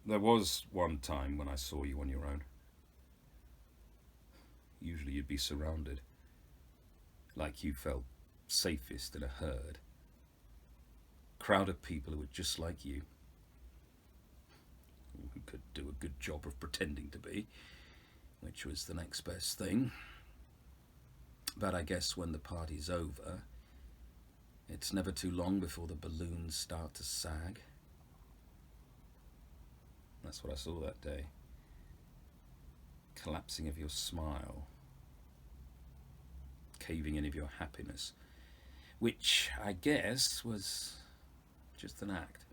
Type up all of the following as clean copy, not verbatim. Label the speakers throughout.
Speaker 1: There was one time when I saw you on your own. Usually you'd be surrounded, like you felt safest in a herd. Crowd of people who were just like you, who could do a good job of pretending to be, which was the next best thing. But I guess when the party's over, it's never too long before the balloons start to sag. That's what I saw that day. Collapsing of your smile, caving in of your happiness, which I guess was just an act.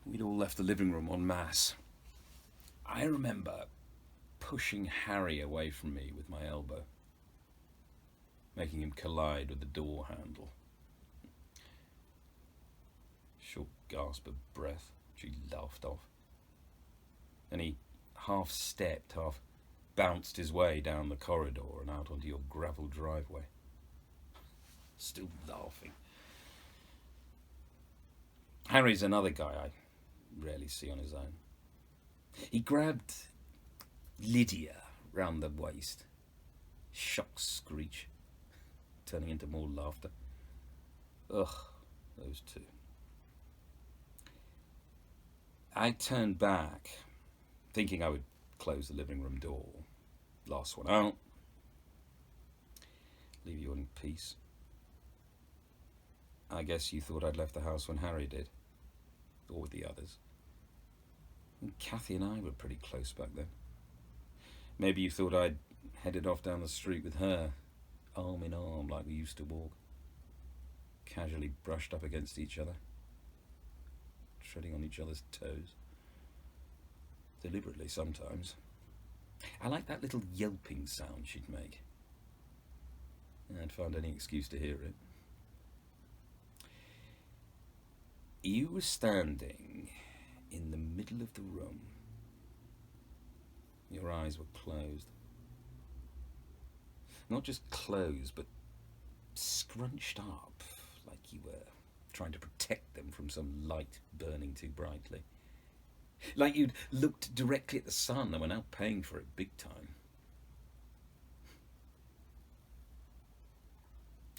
Speaker 1: We'd all left the living room en masse. I remember pushing Harry away from me with my elbow, making him collide with the door handle. Short gasp of breath, she laughed off. And he half stepped, half bounced his way down the corridor and out onto your gravel driveway. Still laughing. Harry's another guy I rarely see on his own. He grabbed Lydia round the waist. Shock screech, turning into more laughter. Ugh, those two. I turned back, thinking I would close the living room door. Last one out. Leave you in peace. I guess you thought I'd left the house when Harry did. Or with the others. And Kathy and I were pretty close back then. Maybe you thought I'd headed off down the street with her, arm in arm like we used to walk. Casually brushed up against each other. Treading on each other's toes. Deliberately sometimes. I liked that little yelping sound she'd make. I'd find any excuse to hear it. You were standing in the middle of the room. Your eyes were closed. Not just closed, but scrunched up, like you were trying to protect them from some light burning too brightly. Like you'd looked directly at the sun and were now paying for it big time.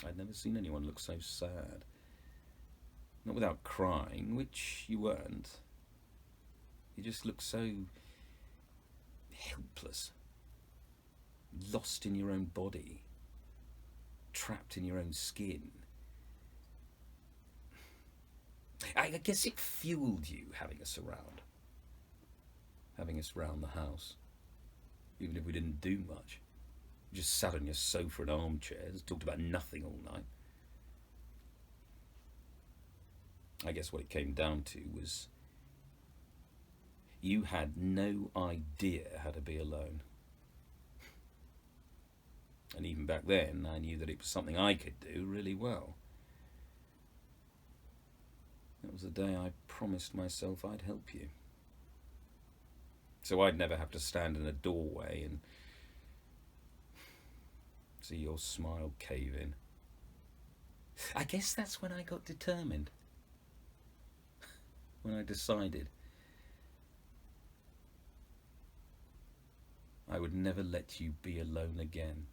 Speaker 1: I'd never seen anyone look so sad. Not without crying, which you weren't. You just looked so helpless. Lost in your own body. Trapped in your own skin. I guess it fueled you having us around. Having us round the house. Even if we didn't do much. We just sat on your sofa in armchairs, talked about nothing all night. I guess what it came down to was you had no idea how to be alone. And even back then, I knew that it was something I could do really well. That was the day I promised myself I'd help you. So I'd never have to stand in a doorway and see your smile cave in. I guess that's when I got determined. When I decided I would never let you be alone again.